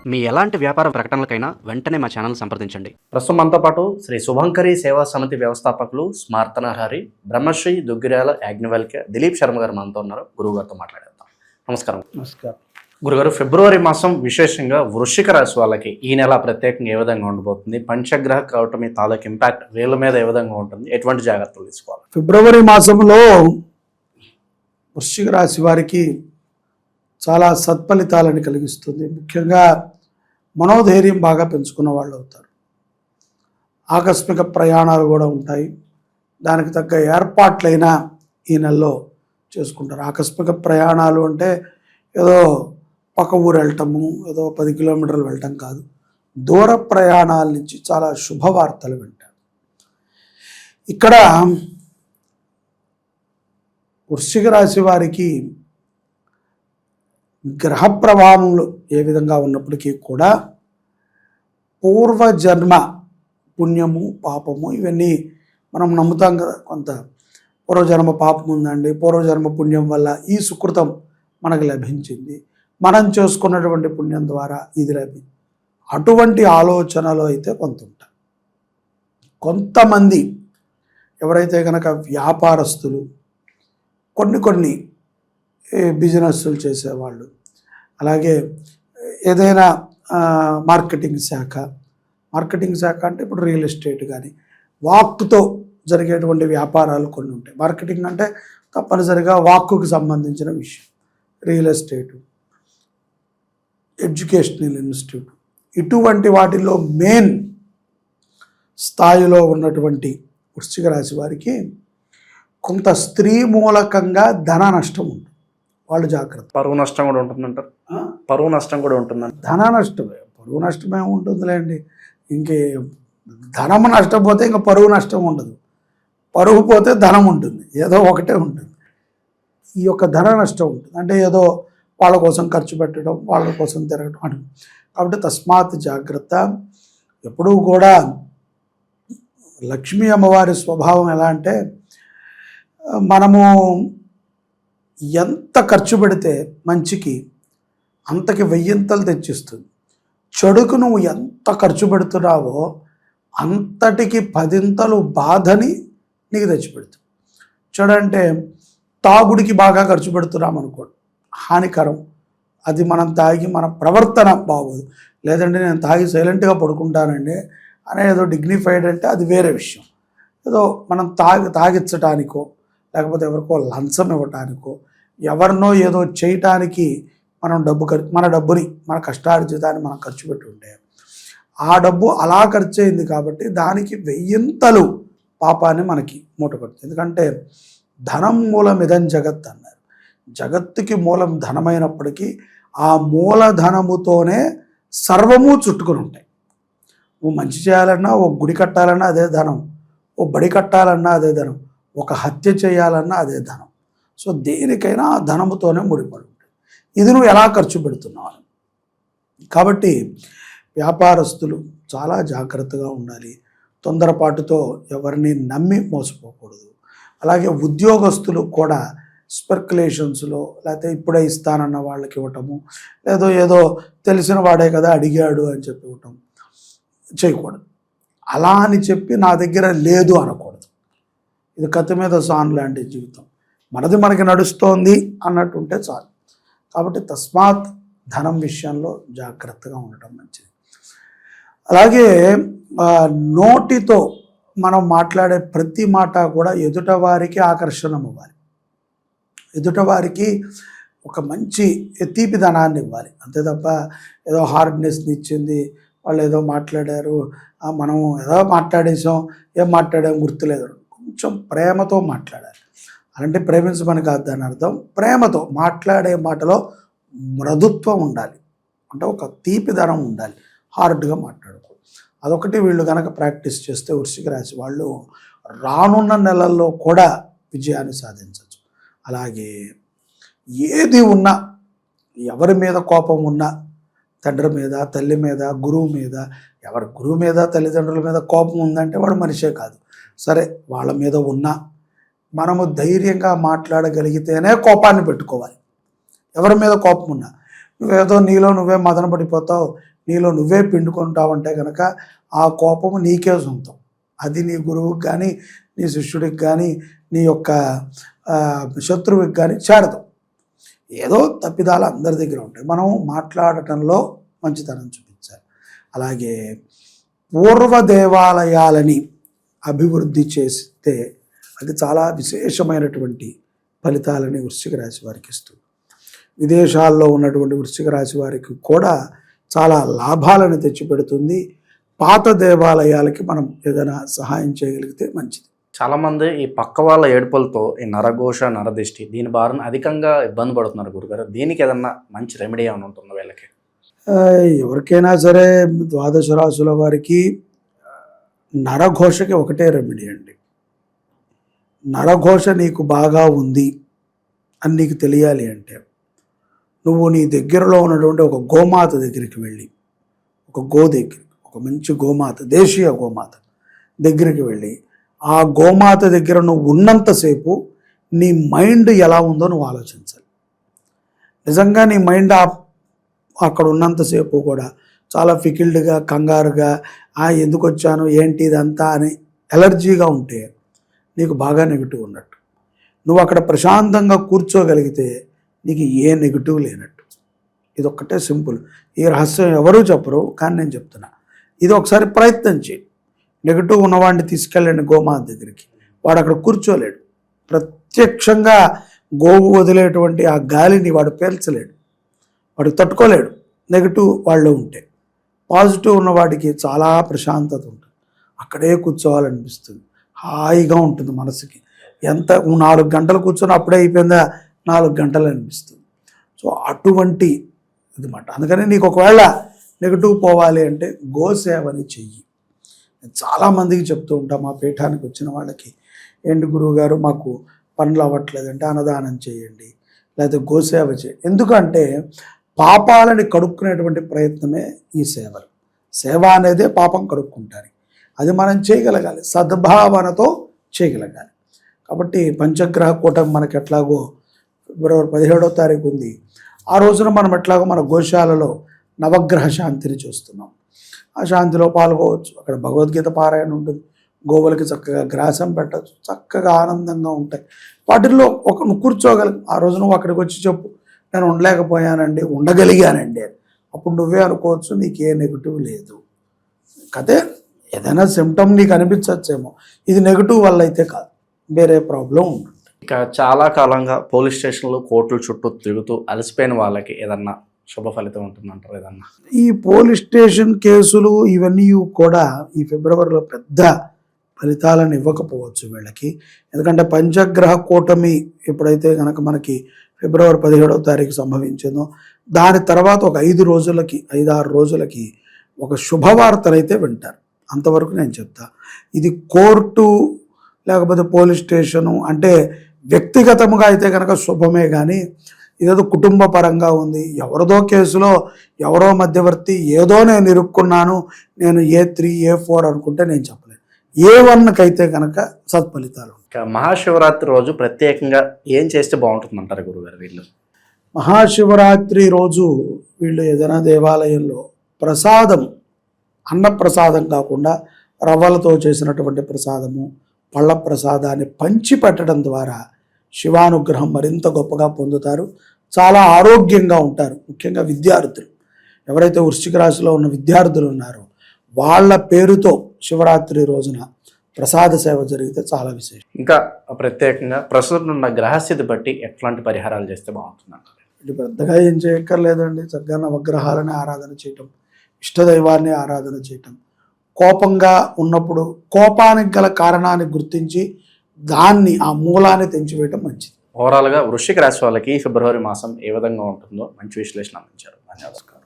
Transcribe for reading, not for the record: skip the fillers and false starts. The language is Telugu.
మీ ఎలాంటి వ్యాపార ప్రకటనలకైనా వెంటనే మా ఛానల్ సంప్రదించండి. ప్రస్తుతం మనతో పాటు శ్రీ శుభంకరి సేవా సమితి వ్యవస్థాపకులు స్మార్తనహరి బ్రహ్మశ్రీ దుగ్గిరాల యాజ్ఞవల్క్య దిలీప్ శర్మ గారు మనతో ఉన్నారు. గురువు గారితో మాట్లాడేద్దాం. నమస్కారం. నమస్కారం గురుగారు, ఫిబ్రవరి మాసం విశేషంగా వృశ్చిక రాశి వాళ్ళకి ఈ నెల ప్రత్యేకంగా ఏ విధంగా ఉండబోతుంది? పంచగ్రహ కూటమి తాలూకు ఇంపాక్ట్ వీళ్ళ మీద ఏ విధంగా ఉంటుంది? ఎటువంటి జాగ్రత్తలు తీసుకోవాలి? ఫిబ్రవరి మాసంలో వృశ్చిక రాశి వారికి చాలా సత్ఫలితాలను కలిగిస్తుంది. ముఖ్యంగా మనోధైర్యం బాగా పెంచుకున్న వాళ్ళు అవుతారు. ఆకస్మిక ప్రయాణాలు కూడా ఉంటాయి. దానికి తగ్గ ఏర్పాట్లైన ఈ నెలలో చేసుకుంటారు. ఆకస్మిక ప్రయాణాలు అంటే ఏదో పక్క ఊరు వెళ్ళటము, ఏదో 10 కిలోమీటర్లు వెళ్ళటం కాదు. దూర ప్రయాణాల నుంచి చాలా శుభవార్తలు వింటారు. ఇక్కడ వృశ్చిక రాశి వారికి గ్రహ ప్రభావములు ఏ విధంగా ఉన్నప్పటికీ కూడా పూర్వజన్మ పుణ్యము పాపము ఇవన్నీ మనం నమ్ముతాం కదా. కొంత పూర్వజన్మ పాపం ఉందండి, పూర్వజన్మ పుణ్యం వల్ల ఈ సుకృతం మనకు లభించింది, మనం చేసుకున్నటువంటి పుణ్యం ద్వారా ఇది లభించింది, అటువంటి ఆలోచనలో అయితే కొంత ఉంటారు. కొంతమంది ఎవరైతే కనుక వ్యాపారస్తులు, కొన్ని బిజినెస్లు చేసేవాళ్ళు, అలాగే ఏదైనా మార్కెటింగ్ శాఖ అంటే ఇప్పుడు రియల్ ఎస్టేట్ కానీ వాక్తో జరిగేటువంటి వ్యాపారాలు కొన్ని ఉంటాయి. మార్కెటింగ్ అంటే తప్పనిసరిగా వాక్కుకు సంబంధించిన విషయం. రియల్ ఎస్టేటు, ఎడ్యుకేషనల్ ఇన్స్టిట్యూట్, ఇటువంటి వాటిల్లో మెయిన్ స్థాయిలో ఉన్నటువంటి వృశ్చిక రాశి వారికి కొంత స్త్రీ మూలకంగా ధన నష్టం ఉంటుంది. వాళ్ళు జాగ్రత్త. పరువు నష్టం కూడా ఉంటుందంటారు. పరువు నష్టం కూడా ఉంటుందంట. ధన నష్టమే, పరువు నష్టమే ఉంటుందిలేండి. ఇంకే ధనం నష్టపోతే ఇంకా పరువు నష్టం ఉండదు. పరువు పోతే ధనం ఉంటుంది, ఏదో ఒకటే ఉంటుంది. ఈ యొక్క ధన నష్టం ఉంటుంది అంటే ఏదో వాళ్ళ కోసం ఖర్చు పెట్టడం, వాళ్ళ కోసం తిరగడం అని. కాబట్టి తస్మాత్ జాగ్రత్త. ఎప్పుడూ కూడా లక్ష్మీ అమ్మవారి స్వభావం ఎలా అంటే మనము ఎంత ఖర్చు పెడితే మంచికి అంతకి 1000 తెచ్చిస్తుంది. చెడుకు నువ్వు ఎంత ఖర్చు పెడుతున్నావో అంతటికి 10 బాధని నీకు తెచ్చిపెడుతుంది. చెడు అంటే తాగుడికి బాగా ఖర్చు పెడుతున్నాం అనుకోండి, హానికరం. అది మనం తాగి మన ప్రవర్తన బాగోదు. లేదంటే నేను తాగి సైలెంట్గా పడుకుంటానండి అనే ఏదో డిగ్నిఫైడ్ అంటే అది వేరే విషయం. ఏదో మనం తాగించటానికో లేకపోతే ఎవరికో లంచం ఇవ్వటానికో ఎవరినో ఏదో చేయటానికి మనం మన డబ్బుని మన కష్టార్జితాన్ని మనం ఖర్చు పెట్టి ఉంటే ఆ డబ్బు అలా ఖర్చు అయింది కాబట్టి దానికి 1000 పాపాన్ని మనకి మూటపడుతుంది. ఎందుకంటే ధనం మూలమిదం జగత్ అన్నారు. జగత్తుకి మూలం ధనమైనప్పటికీ ఆ మూలధనముతోనే సర్వము చుట్టుకొని ఉంటాయి. ఓ మంచి చేయాలన్నా, ఓ గుడి కట్టాలన్నా అదే ధనం, ఓ బడి కట్టాలన్నా అదే ధనం, ఒక హత్య చేయాలన్నా అదే ధనం. సో దేనికైనా ఆ ధనముతోనే ముడిపడి ఉంటుంది. ఇది నువ్వు ఎలా ఖర్చు పెడుతున్నావు. కాబట్టి వ్యాపారస్తులు చాలా జాగ్రత్తగా ఉండాలి. తొందరపాటుతో ఎవరిని నమ్మి మోసపోకూడదు. అలాగే ఉద్యోగస్తులు కూడా స్పెక్యులేషన్స్లో లేకపోతే ఇప్పుడే ఇస్తానన్న వాళ్ళకి ఇవ్వటము, ఏదో తెలిసిన వాడే కదా అడిగాడు అని చెప్పి ఇవ్వటం చేయకూడదు. అలా అని చెప్పి నా దగ్గర లేదు అనకూడదు. ఇది కత్తి మీద సాన్ లాంటి జీవితం. మనది మనకి నడుస్తోంది అన్నట్టు ఉంటే చాలు. కాబట్టి తస్మాత్ ధనం విషయంలో జాగ్రత్తగా ఉండటం మంచిది. అలాగే నోటితో మనం మాట్లాడే ప్రతి మాట కూడా ఎదుటవారికి ఆకర్షణ అవ్వాలి. ఎదుటవారికి ఒక మంచి తీపిదనాన్ని ఇవ్వాలి. అంతే తప్ప ఏదో హార్డ్నెస్ని ఇచ్చింది, వాళ్ళు ఏదో మాట్లాడారు, మనం ఏదో మాట్లాడేసాం, ఏం మాట్లాడాం గుర్తులేదు. కొంచెం ప్రేమతో మాట్లాడాలి. అలాంటి ప్రేమించమని కాదు దాని అర్థం. ప్రేమతో మాట్లాడే మాటలో మృదుత్వం ఉండాలి. అంటే ఒక తీపిదనం ఉండాలి. హార్డ్గా మాట్లాడకూడదు. అదొకటి వీళ్ళు కనుక ప్రాక్టీస్ చేస్తే వృశ్చిక రాశి వాళ్ళు రానున్న నెలల్లో కూడా విజయాన్ని సాధించవచ్చు. అలాగే ఏది ఉన్నా, ఎవరి మీద కోపం ఉన్నా, తండ్రి మీద, తల్లి మీద, గురువు మీద, ఎవరి గురువు మీద, తల్లిదండ్రుల మీద కోపం ఉందంటే వాడు మనిషే కాదు. సరే, వాళ్ళ మీద ఉన్నా మనము ధైర్యంగా మాట్లాడగలిగితేనే కోపాన్ని పెట్టుకోవాలి. ఎవరి మీద కోపం ఉన్నా నువ్వేదో నీలో నువ్వే మదన పడిపోతావు, నీలో నువ్వే పిండుకుంటావంటే కనుక ఆ కోపము నీకే సొంతం. అది నీ గురువుకి కానీ, నీ శిష్యుడికి కానీ, నీ యొక్క శత్రువుకి కానీ చేరదు. ఏదో తప్పిదాలు అందరి దగ్గర ఉంటాయి. మనం మాట్లాడటంలో మంచితనం చూపించాలి. అలాగే పూర్వ దేవాలయాలని అభివృద్ధి చేస్తే అది చాలా విశేషమైనటువంటి ఫలితాలని వృశ్చిక రాశి వారికి ఇస్తుంది. విదేశాల్లో ఉన్నటువంటి వృశ్చిక రాశి వారికి కూడా చాలా లాభాలను తెచ్చిపెడుతుంది. పాత దేవాలయాలకి మనం ఏదైనా సహాయం చేయగలిగితే మంచిది. చాలామంది ఈ పక్క వాళ్ళ ఏడుపులతో ఈ నరఘోష నరదిష్టి దీని బారిన అధికంగా ఇబ్బంది పడుతున్నారు గురుగారు. దీనికి ఏదన్నా మంచి రెమెడీ ఏమైనా ఉంటుందో వీళ్ళకి? ఎవరికైనా సరే ద్వాదశ రాశుల వారికి నరఘోషకి ఒకటే రెమెడీ అండి. నరఘోష నీకు బాగా ఉంది అని నీకు తెలియాలి అంటే నువ్వు నీ దగ్గరలో ఉన్నటువంటి ఒక గోమాత దగ్గరికి వెళ్ళి, ఒక ఒక మంచి గోమాత, దేశీయ గోమాత దగ్గరికి వెళ్ళి ఆ గోమాత దగ్గర నువ్వు ఉన్నంతసేపు నీ మైండ్ ఎలా ఉందో నువ్వు ఆలోచించాలి. నిజంగా నీ మైండ్ అక్కడ ఉన్నంతసేపు కూడా చాలా ఫికిల్డ్గా, కంగారుగా, ఎందుకు వచ్చాను ఏంటి ఇదంతా అని ఎలర్జీగా ఉంటే నీకు బాగా నెగిటివ్ ఉన్నట్టు. నువ్వు అక్కడ ప్రశాంతంగా కూర్చోగలిగితే నీకు ఏ నెగిటివ్ లేనట్టు. ఇది ఒక్కటే సింపుల్. ఈ రహస్యం ఎవరూ చెప్పరు, కానీ నేను చెప్తున్నా. ఇది ఒకసారి ప్రయత్నం చేయి. నెగిటివ్ ఉన్నవాడిని తీసుకెళ్ళండి గోమాత దగ్గరికి, వాడు అక్కడ కూర్చోలేడు. ప్రత్యక్షంగా గోవు వదిలేటువంటి ఆ గాలిని వాడు పీల్చలేడు, వాడు తట్టుకోలేడు నెగిటివ్ వాళ్ళు ఉంటే. పాజిటివ్ ఉన్నవాడికి చాలా ప్రశాంతత ఉంటుంది, అక్కడే కూర్చోవాలనిపిస్తుంది, హాయిగా ఉంటుంది మనసుకి. 4 గంటలు కూర్చొని అప్పుడే అయిపోయిందా 4 గంటలు అనిపిస్తుంది. సో అటువంటి ఇదిమాట. అందుకని నీకు ఒకవేళ నెగిటివ్ పోవాలి అంటే గోసేవని చెయ్యి. నేను చాలామందికి చెప్తూ ఉంటా, మా పీఠానికి వచ్చిన వాళ్ళకి, ఏంటి గురువు గారు మాకు పనులు అవ్వట్లేదంటే అన్నదానం చేయండి, లేకపోతే గోసేవ చేయండి. ఎందుకంటే పాపాలని కడుక్కునేటువంటి ప్రయత్నమే ఈ సేవలు. సేవ అనేదే పాపం కడుక్కుంటారు. అది మనం చేయగలగాలి, సద్భావనతో చేయగలగాలి. కాబట్టి పంచగ్రహ కూటమి మనకి ఎట్లాగో ఫిబ్రవరి 17వ తారీఖు ఉంది. ఆ రోజున మనం ఎట్లాగో మన గోశాలలో నవగ్రహ శాంతిని చూస్తున్నాం. ఆ శాంతిలో పాల్గొవచ్చు. అక్కడ భగవద్గీత పారాయణ ఉంటుంది, గోవులకి చక్కగా గ్రాసం పెట్టచ్చు, చక్కగా ఆనందంగా ఉంటాయి. వాటిల్లో నువ్వు కూర్చోగలవు. ఆ రోజు నువ్వు అక్కడికి వచ్చి చెప్పు, నేను ఉండలేకపోయానండి, ఉండగలిగానండి అని. అప్పుడు నువ్వే అనుకోవచ్చు నీకు ఏ నెగిటివ్ లేదు. కదే ఏదైనా సిమ్టమ్ నీకు అనిపించచ్చేమో, ఇది నెగిటివ్ వల్ల అయితే కాదు, వేరే ప్రాబ్లం ఉంటుంది. ఇక చాలా కాలంగా పోలీస్ స్టేషన్లు, కోర్టుల చుట్టూ తిరుగుతూ అలసిపోయిన వాళ్ళకి ఏదన్నా శుభ ఫలితం ఉంటుందంటారు ఏదన్నా? ఈ పోలీస్ స్టేషన్ కేసులు ఇవన్నీ కూడా ఈ ఫిబ్రవరిలో పెద్ద ఫలితాలను ఇవ్వకపోవచ్చు వీళ్ళకి. ఎందుకంటే పంచగ్రహ కూటమి ఎప్పుడైతే కనుక మనకి ఫిబ్రవరి 17వ తారీఖు సంభవించిందో దాని తర్వాత ఒక 5-6 రోజులకి ఒక శుభవార్తనైతే వింటారు. అంతవరకు నేను చెప్తా. ఇది కోర్టు లేకపోతే పోలీస్ స్టేషను అంటే వ్యక్తిగతముగా అయితే కనుక శుభమే, కానీ ఇదేదో కుటుంబ పరంగా ఉంది, ఎవరిదో కేసులో ఎవరో మధ్యవర్తి ఏదో నేను ఇరుక్కున్నాను, నేను A3 A4 అనుకుంటే నేను చెప్పలేను. A1కి అయితే కనుక సత్ఫలితాలు. ఇక మహాశివరాత్రి రోజు ప్రత్యేకంగా ఏం చేస్తే బాగుంటుందంటారు గురుగారు వీళ్ళు? మహాశివరాత్రి రోజు వీళ్ళు ఏదైనా దేవాలయంలో ప్రసాదం, అన్నప్రసాదం కాకుండా రవ్వలతో చేసినటువంటి ప్రసాదము, పళ్ళ ప్రసాదాన్ని పంచి పెట్టడం ద్వారా శివానుగ్రహం మరింత గొప్పగా పొందుతారు, చాలా ఆరోగ్యంగా ఉంటారు. ముఖ్యంగా విద్యార్థులు, ఎవరైతే వృశ్చిక రాశిలో ఉన్న విద్యార్థులు ఉన్నారో వాళ్ళ పేరుతో శివరాత్రి రోజున ప్రసాద సేవ జరిగితే చాలా విశేషం. ఇంకా ప్రత్యేకంగా ప్రస్తుతం ఉన్న గ్రహస్థితి బట్టి ఎట్లాంటి పరిహారాలు చేస్తే బాగుంటుందంటారు? ఇది పెద్దగా ఏం చేయక్కర్లేదండి. చక్కగా నవగ్రహాలని ఆరాధన చేయటం, ఇష్టదైవాన్ని ఆరాధన చేయటం, కోపంగా ఉన్నప్పుడు కోపానికి గల కారణాన్ని గుర్తించి దాన్ని, ఆ మూలాన్ని తెంచివేయటం మంచిది. ఓవరాల్గా వృశ్చిక రాశి వాళ్ళకి ఫిబ్రవరి మాసం ఏ విధంగా ఉంటుందో మంచి విశ్లేషణ అందించారు. ధన్యవాదాలు.